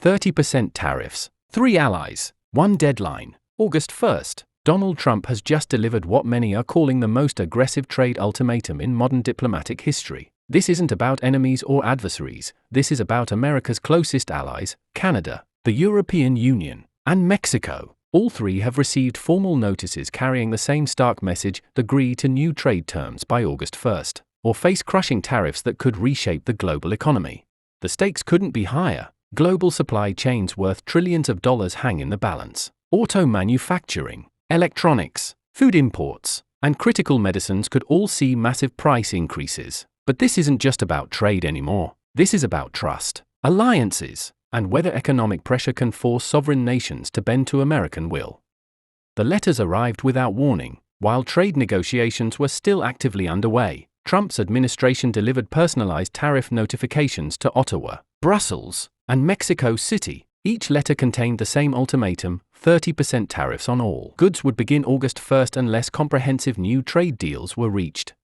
30% tariffs, 3 allies, 1 deadline. August 1st, Donald Trump has just delivered what many are calling the most aggressive trade ultimatum in modern diplomatic history. This isn't about enemies or adversaries, this is about America's closest allies, Canada, the European Union, and Mexico. All three have received formal notices carrying the same stark message: agree to new trade terms by August 1st, or face crushing tariffs that could reshape the global economy. The stakes couldn't be higher. Global supply chains worth trillions of dollars hang in the balance. Auto manufacturing, electronics, food imports, and critical medicines could all see massive price increases. But this isn't just about trade anymore. This is about trust, alliances, and whether economic pressure can force sovereign nations to bend to American will. The letters arrived without warning. While trade negotiations were still actively underway, Trump's administration delivered personalized tariff notifications to Ottawa, Brussels, and Mexico City. Each letter contained the same ultimatum: 30% tariffs on all goods would begin August 1st unless comprehensive new trade deals were reached.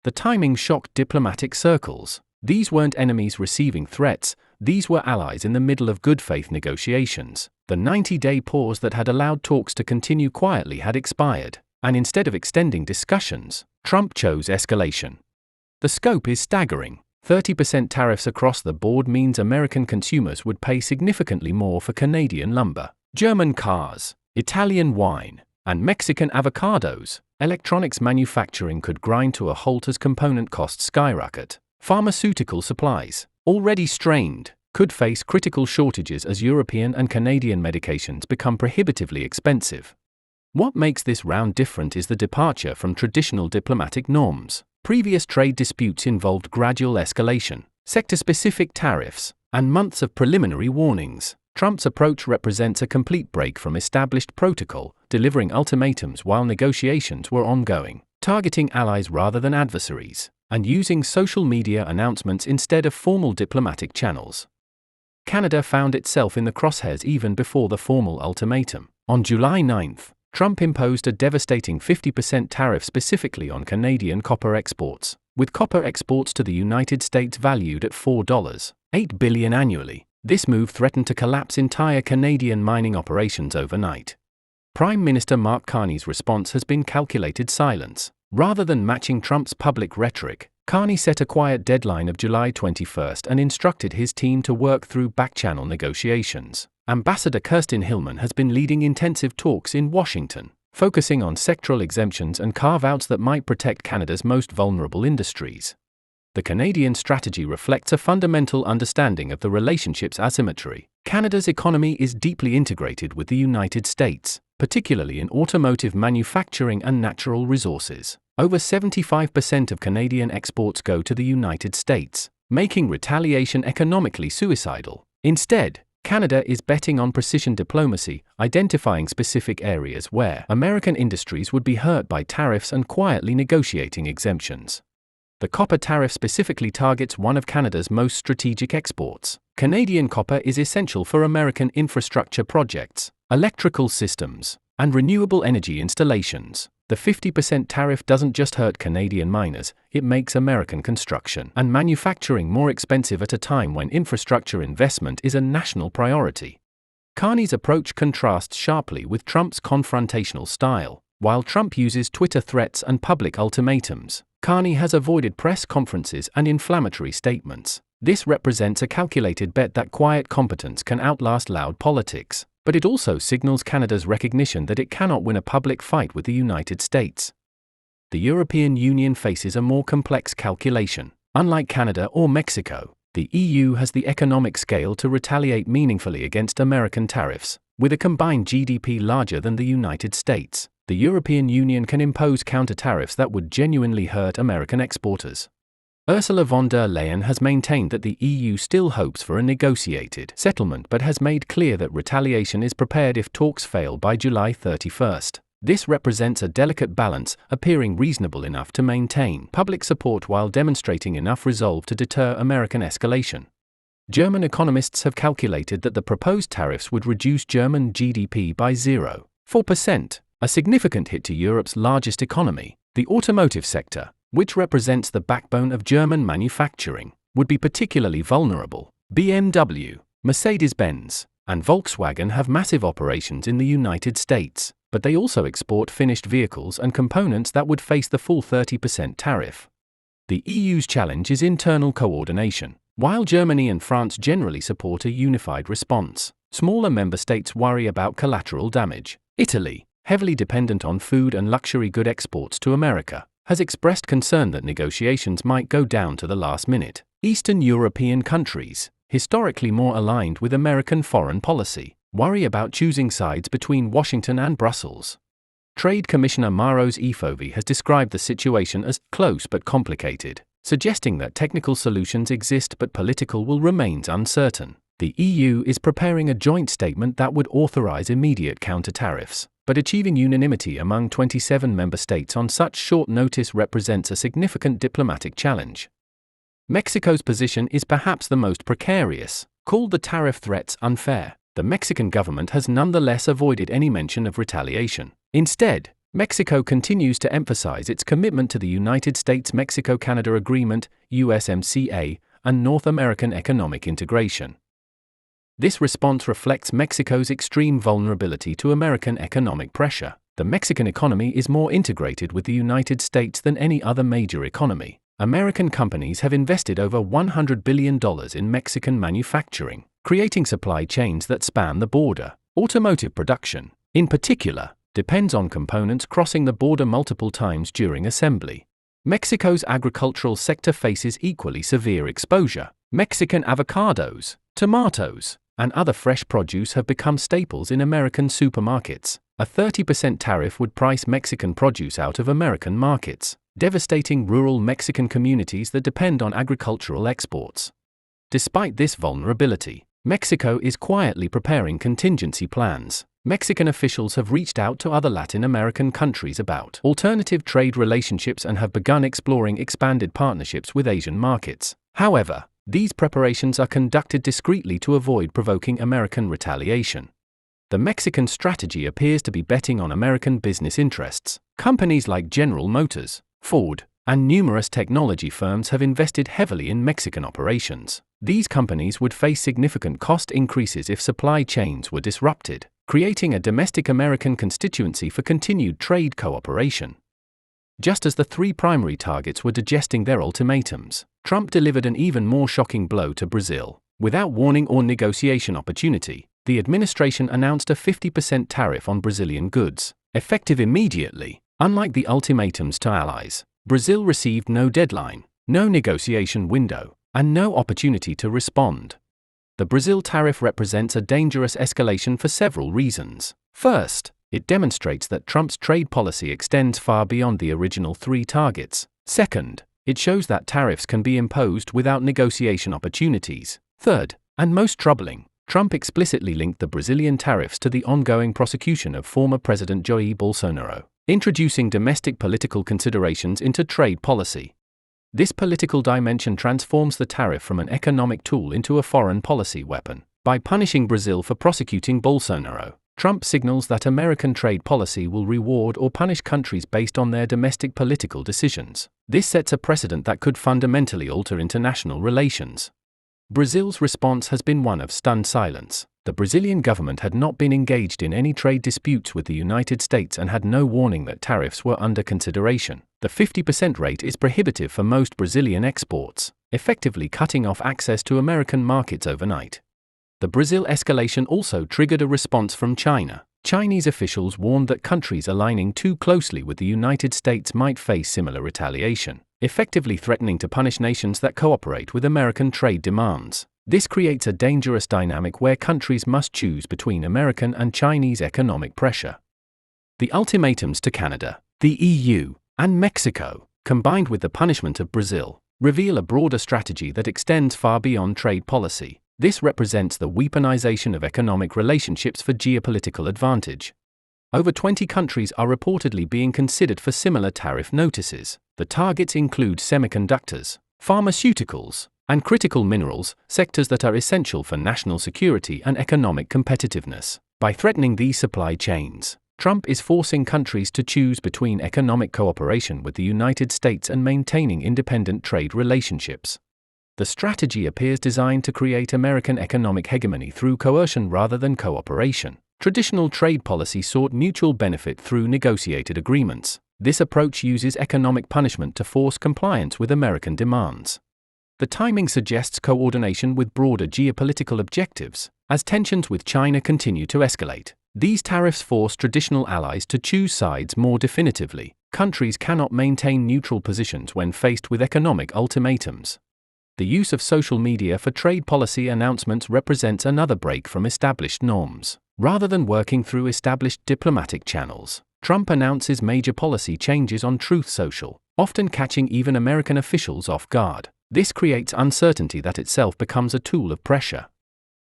The timing shocked diplomatic circles. These weren't enemies receiving threats, these were allies in the middle of good faith negotiations. The 90-day pause that had allowed talks to continue quietly had expired, and instead of extending discussions, Trump chose escalation. The scope is staggering. 30% tariffs across the board means American consumers would pay significantly more for Canadian lumber, German cars, Italian wine, and Mexican avocados. Electronics manufacturing could grind to a halt as component costs skyrocket. Pharmaceutical supplies, already strained, could face critical shortages as European and Canadian medications become prohibitively expensive. What makes this round different is the departure from traditional diplomatic norms. Previous trade disputes involved gradual escalation, sector-specific tariffs, and months of preliminary warnings. Trump's approach represents a complete break from established protocol, delivering ultimatums while negotiations were ongoing, targeting allies rather than adversaries, and using social media announcements instead of formal diplomatic channels. Canada found itself in the crosshairs even before the formal ultimatum. On July 9th, Trump imposed a devastating 50% tariff specifically on Canadian copper exports, with copper exports to the United States valued at $4.8 billion annually. This move threatened to collapse entire Canadian mining operations overnight. Prime Minister Mark Carney's response has been calculated silence. Rather than matching Trump's public rhetoric, Carney set a quiet deadline of July 21st and instructed his team to work through back-channel negotiations. Ambassador Kirsten Hillman has been leading intensive talks in Washington, focusing on sectoral exemptions and carve-outs that might protect Canada's most vulnerable industries. The Canadian strategy reflects a fundamental understanding of the relationship's asymmetry. Canada's economy is deeply integrated with the United States, particularly in automotive manufacturing and natural resources. Over 75% of Canadian exports go to the United States, making retaliation economically suicidal. Instead, Canada is betting on precision diplomacy, identifying specific areas where American industries would be hurt by tariffs and quietly negotiating exemptions. The copper tariff specifically targets one of Canada's most strategic exports. Canadian copper is essential for American infrastructure projects, electrical systems, and renewable energy installations. The 50% tariff doesn't just hurt Canadian miners, it makes American construction and manufacturing more expensive at a time when infrastructure investment is a national priority. Carney's approach contrasts sharply with Trump's confrontational style. While Trump uses Twitter threats and public ultimatums, Carney has avoided press conferences and inflammatory statements. This represents a calculated bet that quiet competence can outlast loud politics, but it also signals Canada's recognition that it cannot win a public fight with the United States. The European Union faces a more complex calculation. Unlike Canada or Mexico, the EU has the economic scale to retaliate meaningfully against American tariffs. With a combined GDP larger than the United States, the European Union can impose counter-tariffs that would genuinely hurt American exporters. Ursula von der Leyen has maintained that the EU still hopes for a negotiated settlement but has made clear that retaliation is prepared if talks fail by July 31st. This represents a delicate balance, appearing reasonable enough to maintain public support while demonstrating enough resolve to deter American escalation. German economists have calculated that the proposed tariffs would reduce German GDP by 0.4%, a significant hit to Europe's largest economy. The automotive sector, which represents the backbone of German manufacturing, would be particularly vulnerable. BMW, Mercedes-Benz and Volkswagen have massive operations in the United States, but they also export finished vehicles and components that would face the full 30% tariff. The EU's challenge is internal coordination. While Germany and France generally support a unified response, smaller member states worry about collateral damage. Italy, heavily dependent on food and luxury good exports to America, has expressed concern that negotiations might go down to the last minute. Eastern European countries, historically more aligned with American foreign policy, worry about choosing sides between Washington and Brussels. Trade Commissioner Maros Efovy has described the situation as close but complicated, suggesting that technical solutions exist but political will remain uncertain. The EU is preparing a joint statement that would authorize immediate counter-tariffs, but achieving unanimity among 27 member states on such short notice represents a significant diplomatic challenge. Mexico's position is perhaps the most precarious. Called the tariff threats unfair, the Mexican government has nonetheless avoided any mention of retaliation. Instead, Mexico continues to emphasize its commitment to the United States-Mexico-Canada Agreement, USMCA, and North American economic integration. This response reflects Mexico's extreme vulnerability to American economic pressure. The Mexican economy is more integrated with the United States than any other major economy. American companies have invested over $100 billion in Mexican manufacturing, creating supply chains that span the border. Automotive production, in particular, depends on components crossing the border multiple times during assembly. Mexico's agricultural sector faces equally severe exposure. Mexican avocados, tomatoes, and other fresh produce have become staples in American supermarkets. A 30% tariff would price Mexican produce out of American markets, devastating rural Mexican communities that depend on agricultural exports. Despite this vulnerability, Mexico is quietly preparing contingency plans. Mexican officials have reached out to other Latin American countries about alternative trade relationships and have begun exploring expanded partnerships with Asian markets. However, these preparations are conducted discreetly to avoid provoking American retaliation. The Mexican strategy appears to be betting on American business interests. Companies like General Motors, Ford, and numerous technology firms have invested heavily in Mexican operations. These companies would face significant cost increases if supply chains were disrupted, creating a domestic American constituency for continued trade cooperation. Just as the three primary targets were digesting their ultimatums, Trump delivered an even more shocking blow to Brazil. Without warning or negotiation opportunity, the administration announced a 50% tariff on Brazilian goods, effective immediately. Unlike the ultimatums to allies, Brazil received no deadline, no negotiation window, and no opportunity to respond. The Brazil tariff represents a dangerous escalation for several reasons. First, it demonstrates that Trump's trade policy extends far beyond the original three targets. Second, it shows that tariffs can be imposed without negotiation opportunities. Third, and most troubling, Trump explicitly linked the Brazilian tariffs to the ongoing prosecution of former President Jair Bolsonaro, introducing domestic political considerations into trade policy. This political dimension transforms the tariff from an economic tool into a foreign policy weapon. By punishing Brazil for prosecuting Bolsonaro, Trump signals that American trade policy will reward or punish countries based on their domestic political decisions. This sets a precedent that could fundamentally alter international relations. Brazil's response has been one of stunned silence. The Brazilian government had not been engaged in any trade disputes with the United States and had no warning that tariffs were under consideration. The 50% rate is prohibitive for most Brazilian exports, effectively cutting off access to American markets overnight. The Brazil escalation also triggered a response from China. Chinese officials warned that countries aligning too closely with the United States might face similar retaliation, effectively threatening to punish nations that cooperate with American trade demands. This creates a dangerous dynamic where countries must choose between American and Chinese economic pressure. The ultimatums to Canada, the EU, and Mexico, combined with the punishment of Brazil, reveal a broader strategy that extends far beyond trade policy. This represents the weaponization of economic relationships for geopolitical advantage. Over 20 countries are reportedly being considered for similar tariff notices. The targets include semiconductors, pharmaceuticals, and critical minerals, sectors that are essential for national security and economic competitiveness. By threatening these supply chains, Trump is forcing countries to choose between economic cooperation with the United States and maintaining independent trade relationships. The strategy appears designed to create American economic hegemony through coercion rather than cooperation. Traditional trade policy sought mutual benefit through negotiated agreements. This approach uses economic punishment to force compliance with American demands. The timing suggests coordination with broader geopolitical objectives. As tensions with China continue to escalate, these tariffs force traditional allies to choose sides more definitively. Countries cannot maintain neutral positions when faced with economic ultimatums. The use of social media for trade policy announcements represents another break from established norms. Rather than working through established diplomatic channels, Trump announces major policy changes on Truth Social, often catching even American officials off guard. This creates uncertainty that itself becomes a tool of pressure.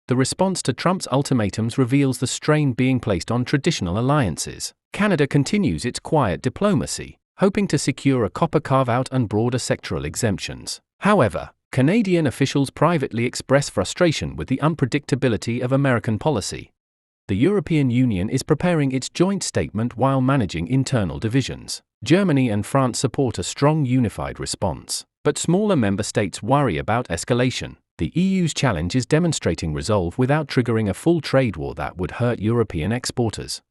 The response to Trump's ultimatums reveals the strain being placed on traditional alliances. Canada continues its quiet diplomacy, hoping to secure a copper carve-out and broader sectoral exemptions. However, Canadian officials privately express frustration with the unpredictability of American policy. The European Union is preparing its joint statement while managing internal divisions. Germany and France support a strong unified response, but smaller member states worry about escalation. The EU's challenge is demonstrating resolve without triggering a full trade war that would hurt European exporters.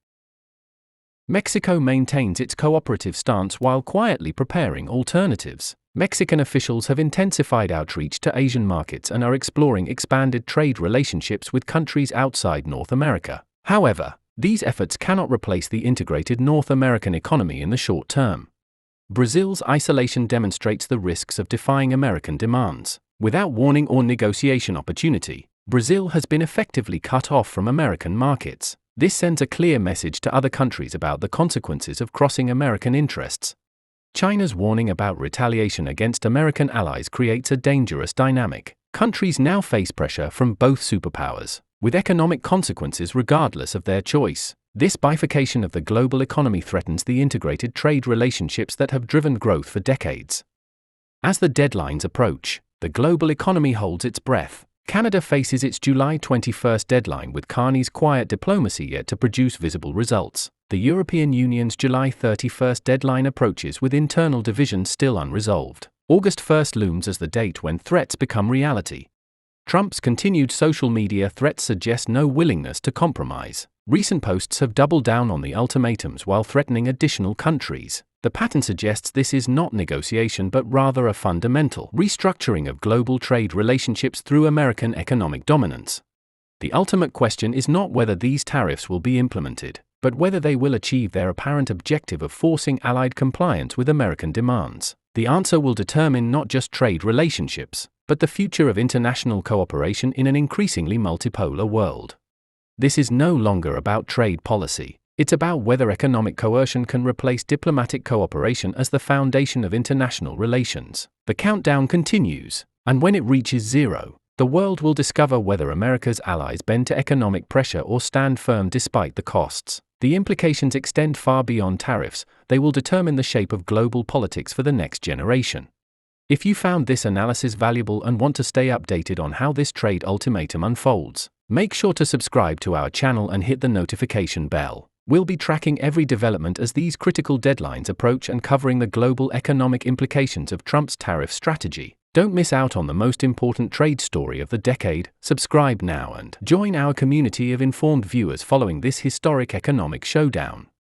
Mexico maintains its cooperative stance while quietly preparing alternatives. Mexican officials have intensified outreach to Asian markets and are exploring expanded trade relationships with countries outside North America. However, these efforts cannot replace the integrated North American economy in the short term. Brazil's isolation demonstrates the risks of defying American demands. Without warning or negotiation opportunity, Brazil has been effectively cut off from American markets. This sends a clear message to other countries about the consequences of crossing American interests. China's warning about retaliation against American allies creates a dangerous dynamic. Countries now face pressure from both superpowers, with economic consequences regardless of their choice. This bifurcation of the global economy threatens the integrated trade relationships that have driven growth for decades. As the deadlines approach, the global economy holds its breath. Canada faces its July 21 deadline with Carney's quiet diplomacy yet to produce visible results. The European Union's July 31 deadline approaches with internal divisions still unresolved. August 1 looms as the date when threats become reality. Trump's continued social media threats suggest no willingness to compromise. Recent posts have doubled down on the ultimatums while threatening additional countries. The pattern suggests this is not negotiation but rather a fundamental restructuring of global trade relationships through American economic dominance. The ultimate question is not whether these tariffs will be implemented, but whether they will achieve their apparent objective of forcing allied compliance with American demands. The answer will determine not just trade relationships, but the future of international cooperation in an increasingly multipolar world. This is no longer about trade policy. It's about whether economic coercion can replace diplomatic cooperation as the foundation of international relations. The countdown continues, and when it reaches zero, the world will discover whether America's allies bend to economic pressure or stand firm despite the costs. The implications extend far beyond tariffs. They will determine the shape of global politics for the next generation. If you found this analysis valuable and want to stay updated on how this trade ultimatum unfolds, make sure to subscribe to our channel and hit the notification bell. We'll be tracking every development as these critical deadlines approach and covering the global economic implications of Trump's tariff strategy. Don't miss out on the most important trade story of the decade. Subscribe now and join our community of informed viewers following this historic economic showdown.